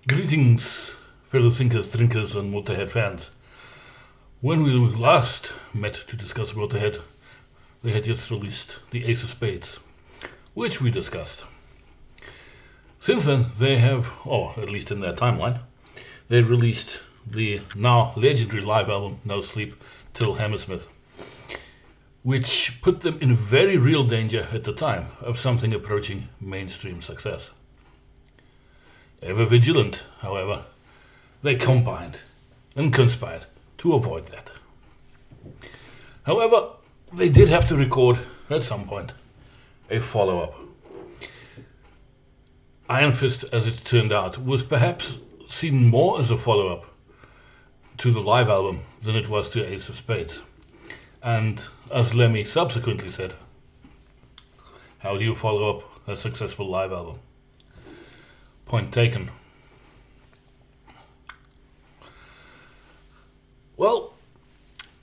Greetings, fellow thinkers, drinkers, and Motörhead fans. When we last met to discuss Motörhead, they had just released the Ace of Spades, which we discussed. Since then, they have, or at least in their timeline, they released the now legendary live album No Sleep Till Hammersmith, which put them in very real danger at the time of something approaching mainstream success. Ever vigilant, however, they combined and conspired to avoid that. However, they did have to record, at some point, a follow-up. Iron Fist, as it turned out, was perhaps seen more as a follow-up to the live album than it was to Ace of Spades. And as Lemmy subsequently said, how do you follow up a successful live album? Point taken. Well,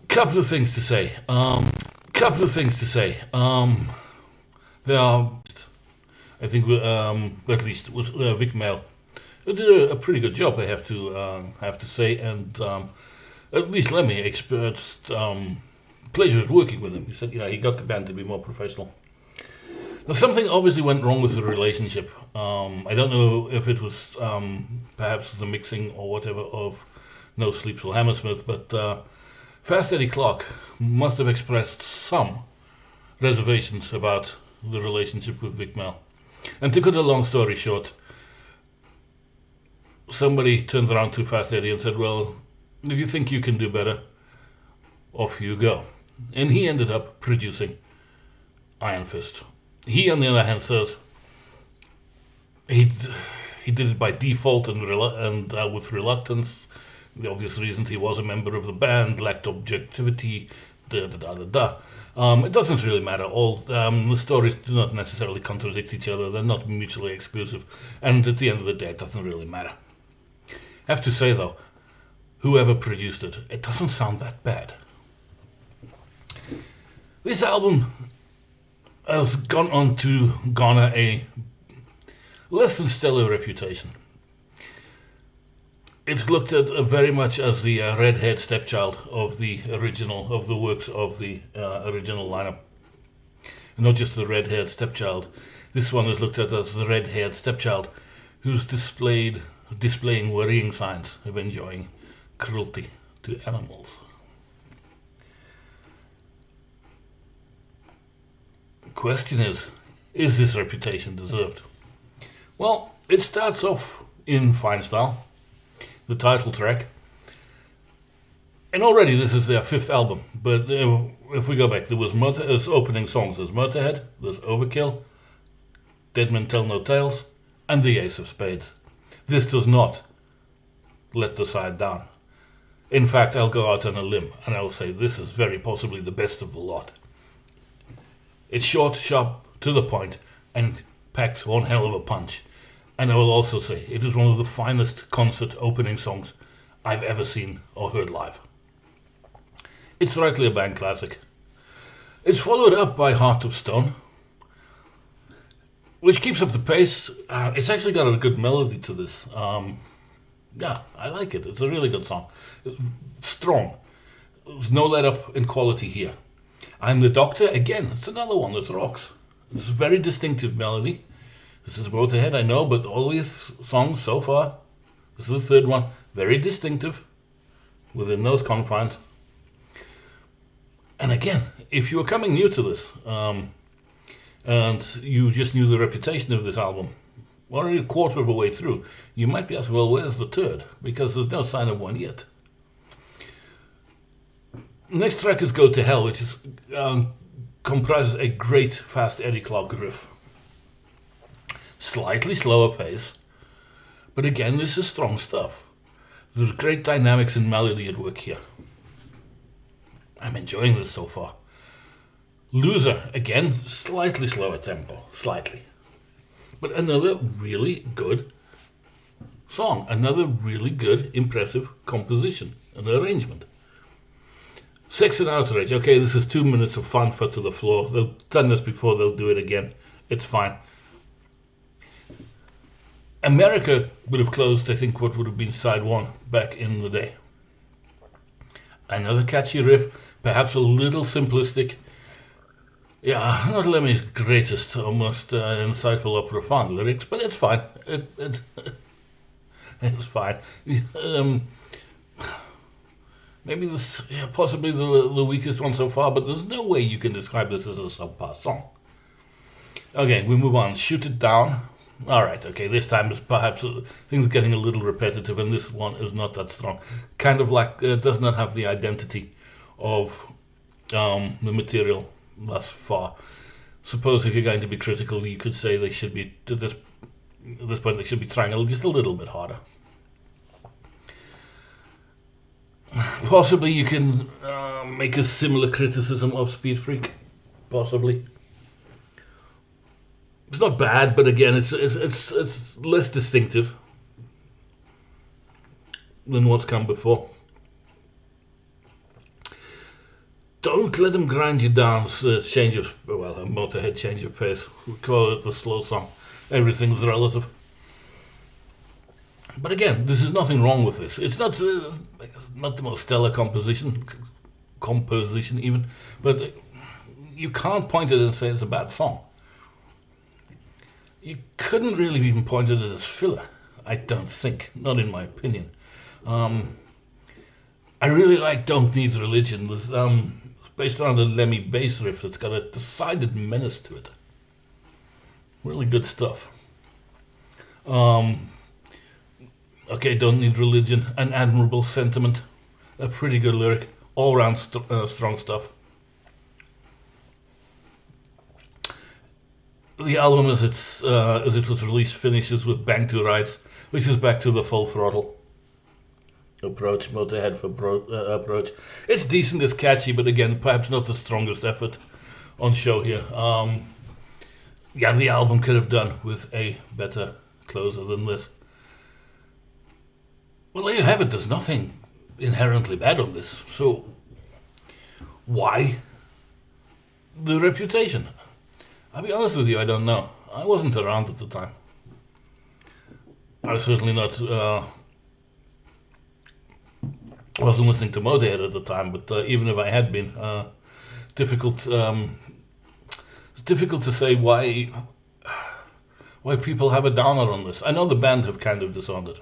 couple of things to say. There are, I think, at least with Vic Mail, who did a pretty good job, I have to say, and at least Lemmy experienced pleasure at working with him. He said, he got the band to be more professional. Now, something obviously went wrong with the relationship. I don't know if it was perhaps the mixing or whatever of No Sleep Till Hammersmith, but Fast Eddie Clarke must have expressed some reservations about the relationship with Vic Mail. And to cut a long story short, somebody turned around to Fast Eddie and said, well, if you think you can do better, off you go. And he ended up producing Iron Fist. He, on the other hand, says he did it by default and with reluctance. The obvious reasons: he was a member of the band, lacked objectivity, It doesn't really matter. All the stories do not necessarily contradict each other. They're not mutually exclusive. And at the end of the day, it doesn't really matter. I have to say, though, whoever produced it, it doesn't sound that bad. This album has gone on to garner a less than stellar reputation. It's looked at very much as the redhead stepchild of the works of the original lineup. And not just the redhead stepchild. This one is looked at as the red-haired stepchild who's displaying worrying signs of enjoying cruelty to animals. The question is this reputation deserved? Well, it starts off in fine style. The title track. And already this is their fifth album, but if we go back, there was opening songs. There's Motörhead, there's Overkill, Dead Men Tell No Tales, and the Ace of Spades. This does not let the side down. In fact, I'll go out on a limb and I'll say this is very possibly the best of the lot. It's short, sharp, to the point, and packs one hell of a punch. And I will also say, it is one of the finest concert opening songs I've ever seen or heard live. It's rightly a band classic. It's followed up by Heart of Stone, which keeps up the pace. It's actually got a good melody to this. Yeah, I like it. It's a really good song. It's strong. There's no let up in quality here. I'm the Doctor, again, it's another one that rocks. It's a very distinctive melody. This is Motörhead, I know, but all these songs so far, this is the third one, very distinctive within those confines. And again, if you were coming new to this, and you just knew the reputation of this album, already a quarter of a way through, you might be asking, well, where's the third? Because there's no sign of one yet. Next track is Go to Hell, which is, comprises a great Fast Eddie Clarke riff. Slightly slower pace, but again, this is strong stuff. There's great dynamics and melody at work here. I'm enjoying this so far. Loser, again, slightly slower tempo, slightly. But another really good song, another really good, impressive composition and arrangement. Sex and Outrage, okay, this is 2 minutes of fun, foot to the floor. They've done this before, they'll do it again. It's fine. America would have closed, I think, what would have been side one back in the day. Another catchy riff, perhaps a little simplistic. Yeah, not Lemmy's greatest or most insightful or profound lyrics, but it's fine. It's fine. Maybe this, possibly the weakest one so far, but there's no way you can describe this as a subpar song. Okay, we move on. Shoot It Down. Alright, okay, this time is perhaps things getting a little repetitive, and this one is not that strong. Kind of like, does not have the identity of the material thus far. Suppose if you're going to be critical, you could say they should be, at this point, they should be trying just a little bit harder. Possibly you can make a similar criticism of Speed Freak. Possibly. It's not bad, but again, it's less distinctive than what's come before. Don't Let Them Grind You Down. A Motörhead change of pace. We call it the slow song. Everything's relative. But again, this is nothing wrong with this. It's not the most stellar composition even, but you can't point at it and say it's a bad song. You couldn't really even point at it as filler, I don't think, not in my opinion. I really like Don't Need Religion. It's based on the Lemmy bass riff that's got a decided menace to it. Really good stuff. Okay, Don't Need Religion, An Admirable Sentiment, a pretty good lyric, all around strong stuff. The album as it was released finishes with Bang to Rise, which is back to the full throttle approach, Motörhead approach. It's decent, it's catchy, but again, perhaps not the strongest effort on show here. Yeah, the album could have done with a better closer than this. Well, there you have it. There's nothing inherently bad on this. So, why the reputation? I'll be honest with you, I don't know. I wasn't around at the time. I was certainly not. Wasn't listening to Motörhead at the time, but even if I had been, difficult. It's difficult to say why people have a downer on this. I know the band have kind of disowned it.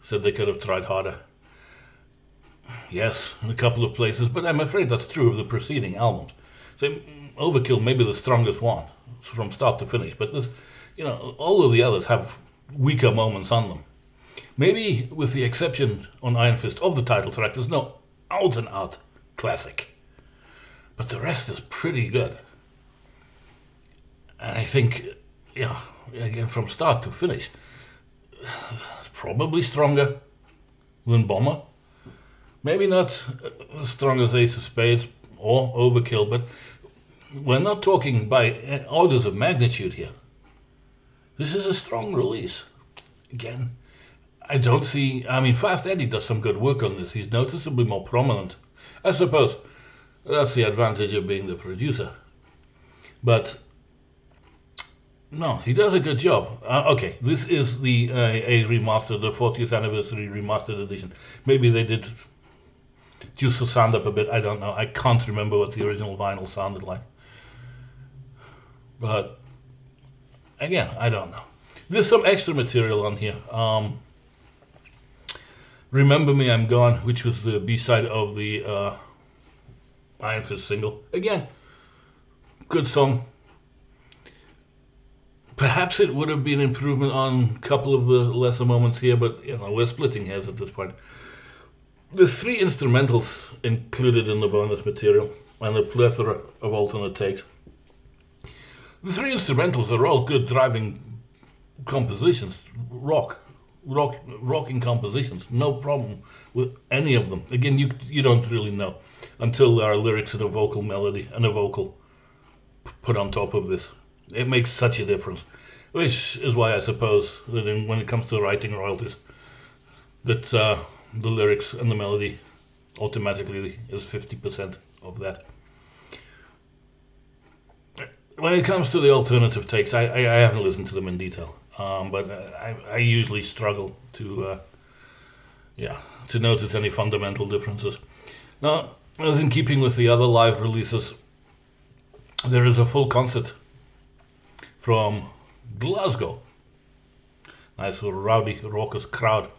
Said they could have tried harder. Yes, in a couple of places, but I'm afraid that's true of the preceding albums. So Overkill may be the strongest one from start to finish, but this, all of the others have weaker moments on them. Maybe with the exception on Iron Fist of the title track, there's no out and out classic, but the rest is pretty good. And I think, again, from start to finish, it's probably stronger than Bomber. Maybe not as strong as Ace of Spades or Overkill, but we're not talking by orders of magnitude here. This is a strong release. Again, I don't see... Fast Eddie does some good work on this. He's noticeably more prominent. I suppose that's the advantage of being the producer. But no, he does a good job. Okay, this is the a remastered, the 40th anniversary remastered edition. Maybe they did juice the sound up a bit. I don't know. I can't remember what the original vinyl sounded like. But again, I don't know. There's some extra material on here. Remember Me, I'm Gone, which was the B-side of the Iron Fist single. Again, good song. Perhaps it would have been an improvement on a couple of the lesser moments here, but we're splitting hairs at this point. There's 3 instrumentals included in the bonus material, and a plethora of alternate takes. The 3 instrumentals are all good driving compositions, rocking compositions, no problem with any of them. Again, you don't really know until there are lyrics and a vocal melody and a vocal put on top of this. It makes such a difference, which is why I suppose that when it comes to writing royalties, that the lyrics and the melody automatically is 50% of that. When it comes to the alternative takes, I haven't listened to them in detail. but I usually struggle to notice any fundamental differences. Now, as in keeping with the other live releases, there is a full concert from Glasgow. Nice rowdy, raucous crowd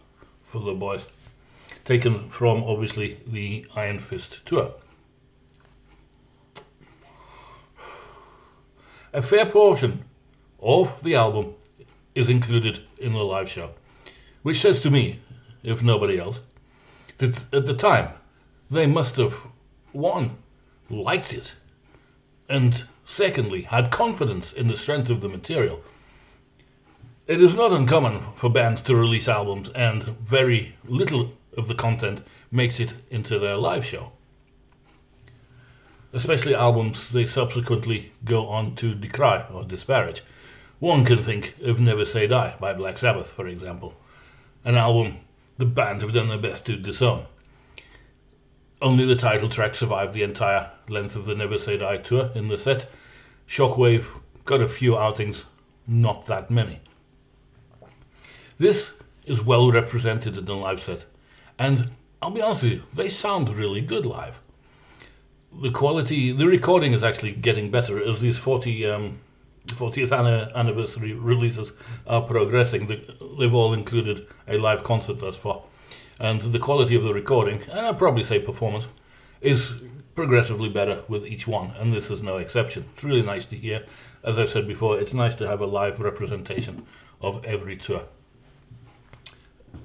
for the boys. Taken from, obviously, the Iron Fist tour. A fair portion of the album is included in the live show, which says to me, if nobody else, that at the time they must have, one, liked it, and secondly, had confidence in the strength of the material. It is not uncommon for bands to release albums and very little of the content makes it into their live show. Especially albums they subsequently go on to decry or disparage. One can think of Never Say Die by Black Sabbath, for example. An album the band have done their best to disown. Only the title track survived the entire length of the Never Say Die tour in the set. Shockwave got a few outings, not that many. This is well represented in the live set, and I'll be honest with you, they sound really good live. The quality, the recording is actually getting better as these 40th anniversary releases are progressing. They've all included a live concert thus far, and the quality of the recording, and I'd probably say performance, is progressively better with each one, and this is no exception. It's really nice to hear. As I've said before, it's nice to have a live representation of every tour.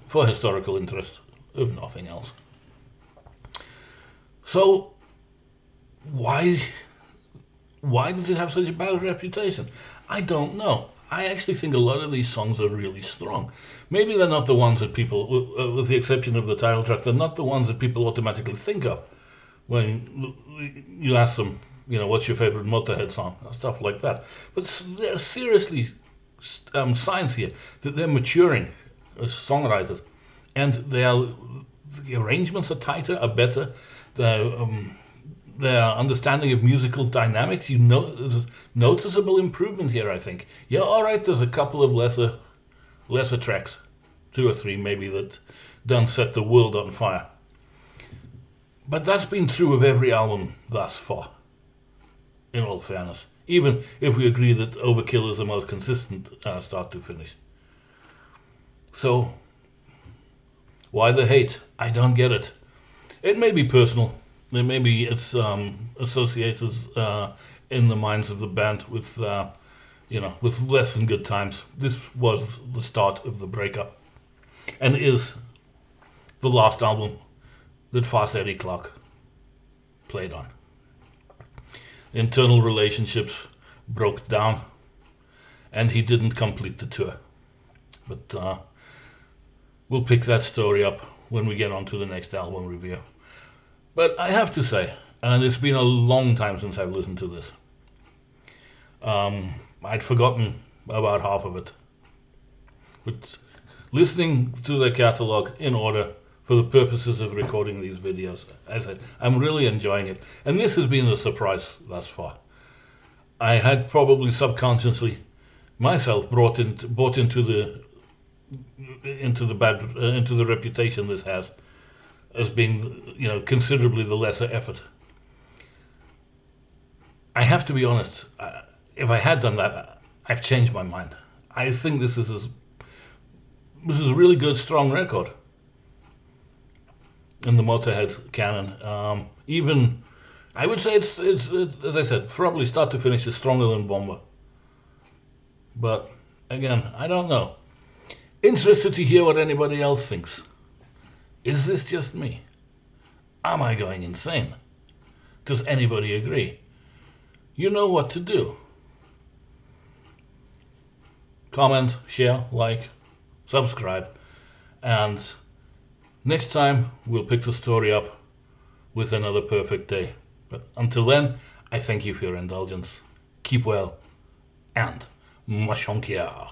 For historical interest, if nothing else. So, why does it have such a bad reputation? I don't know. I actually think a lot of these songs are really strong. Maybe they're not the ones that people, with the exception of the title track, they're not the ones that people automatically think of when you ask them, what's your favorite Motörhead song? Stuff like that. But there's seriously signs here that they're maturing as songwriters, and the arrangements are tighter, are better. Their understanding of musical dynamics, there's a noticeable improvement here, I think. Yeah, all right, there's a couple of lesser tracks, 2 or 3 maybe, that don't set the world on fire. But that's been true of every album thus far, in all fairness. Even if we agree that Overkill is the most consistent start to finish. So, why the hate? I don't get it. It may be personal. Maybe it's associated in the minds of the band with, with less than good times. This was the start of the breakup, and is the last album that Fast Eddie Clarke played on. Internal relationships broke down, and he didn't complete the tour. But we'll pick that story up when we get on to the next album review. But I have to say, and it's been a long time since I've listened to this, I'd forgotten about half of it. But listening to the catalogue in order for the purposes of recording these videos, as I said, I'm really enjoying it. And this has been a surprise thus far. I had probably subconsciously myself bought into the reputation this has as being, considerably the lesser effort. I have to be honest. If I had done that, I've changed my mind. I think this is a really good, strong record in the Motörhead canon. Even I would say it's as I said, probably start to finish is stronger than Bomber. But again, I don't know. Interested to hear what anybody else thinks. Is this just me? Am I going insane? Does anybody agree? You know what to do. Comment, share, like, subscribe, and next time we'll pick the story up with another perfect day. But until then, I thank you for your indulgence. Keep well, and Mashonkia.